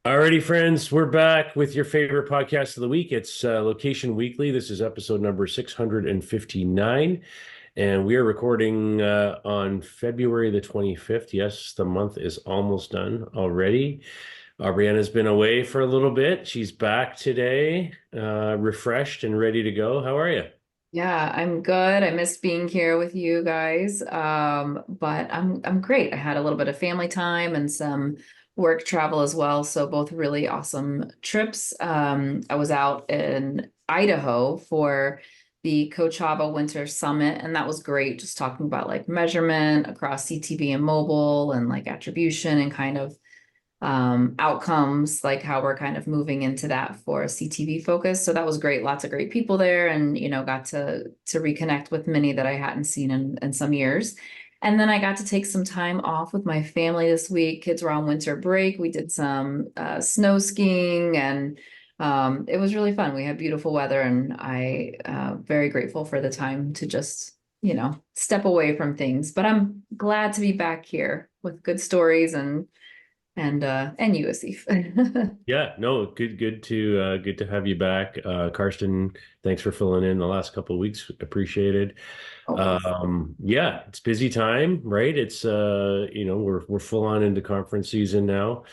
Alrighty, friends, we're back with your favorite podcast of the week. It's Location Weekly. This is episode number 659, and we are recording on February the 25th. Yes, the month is almost done already. Brianna's been away for a little bit. She's back today, refreshed and ready to go. How are you? Yeah, I'm good. I miss being here with you guys. But I'm great. I had a little bit of family time and some work travel as well. So both really awesome trips. I was out in Idaho for the Coachella Winter Summit, and that was great. Just talking about like measurement across CTV and mobile and like attribution and kind of outcomes, like how we're kind of moving into that for a CTV focus. So that was great. Lots of great people there, and got to reconnect with many that I hadn't seen in some years. And then I got to take some time off with my family this week. Kids were on winter break. We did some snow skiing, and it was really fun. We had beautiful weather, and I very grateful for the time to just step away from things. But I'm glad to be back here with good stories and you, Asif. Yeah, no, good to have you back. Karsten, thanks for filling in the last couple of weeks. Appreciated. Always. Yeah, it's busy time, right? It's we're full on into conference season now.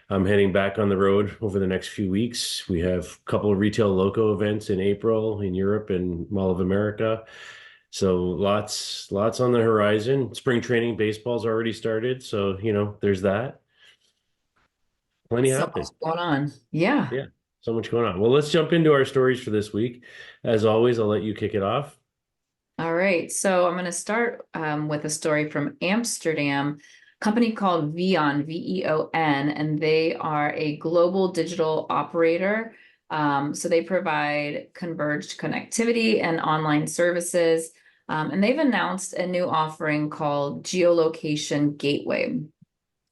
I'm heading back on the road over the next few weeks. We have a couple of retail loco events in April in Europe and Mall of America. So lots on the horizon. Spring training baseball's already started, so there's that. Plenty So much happening. going on. Yeah. Yeah, so much going on. Well, let's jump into our stories for this week. As always, I'll let you kick it off. All right. So I'm going to start with a story from Amsterdam, a company called VEON, VEON, and they are a global digital operator. So they provide converged connectivity and online services. And they've announced a new offering called Geolocation Gateway.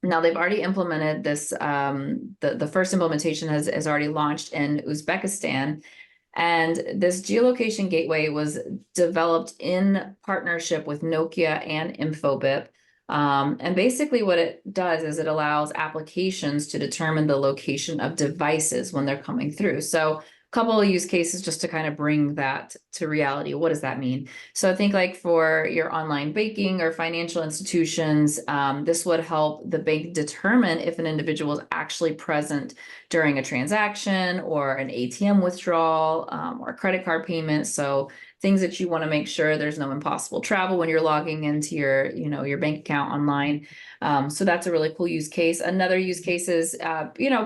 Now they've already implemented this. The first implementation has already launched in Uzbekistan, and this geolocation gateway was developed in partnership with Nokia and Infobip. And basically, what it does is it allows applications to determine the location of devices when they're coming through. So couple of use cases just to kind of bring that to reality. What does that mean? So I think like for your online banking or financial institutions, this would help the bank determine if an individual is actually present during a transaction or an ATM withdrawal or credit card payment. So things that you want to make sure there's no impossible travel when you're logging into your bank account online. So that's a really cool use case. Another use case is,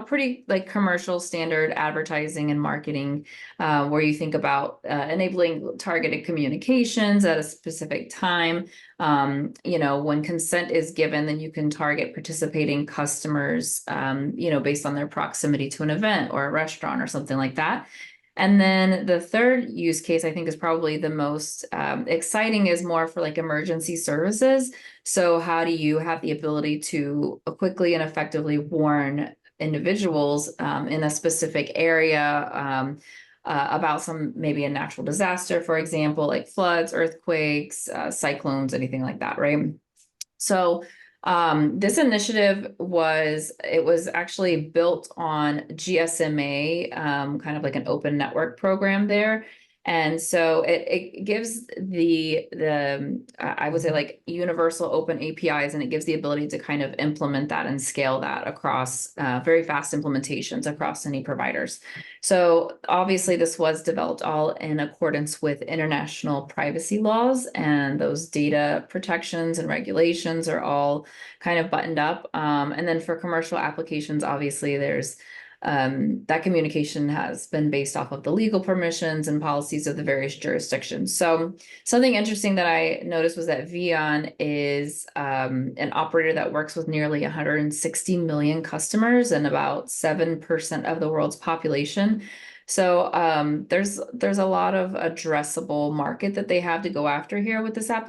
pretty like commercial standard advertising and marketing, where you think about enabling targeted communications at a specific time. When consent is given, then you can target participating customers, based on their proximity to an event or a restaurant or something like that. And then the third use case I think is probably the most exciting is more for like emergency services. So how do you have the ability to quickly and effectively warn individuals in a specific area about some maybe a natural disaster, for example, like floods, earthquakes, cyclones, anything like that, right? So this initiative was actually built on GSMA, kind of like an open network program there. And so it gives the I would say like universal open APIs, and it gives the ability to kind of implement that and scale that across very fast implementations across any providers. So obviously this was developed all in accordance with international privacy laws, and those data protections and regulations are all kind of buttoned up. And then for commercial applications, obviously there's that communication has been based off of the legal permissions and policies of the various jurisdictions. So something interesting that I noticed was that VEON is an operator that works with nearly 160 million customers and about 7% of the world's population. So there's a lot of addressable market that they have to go after here with this application.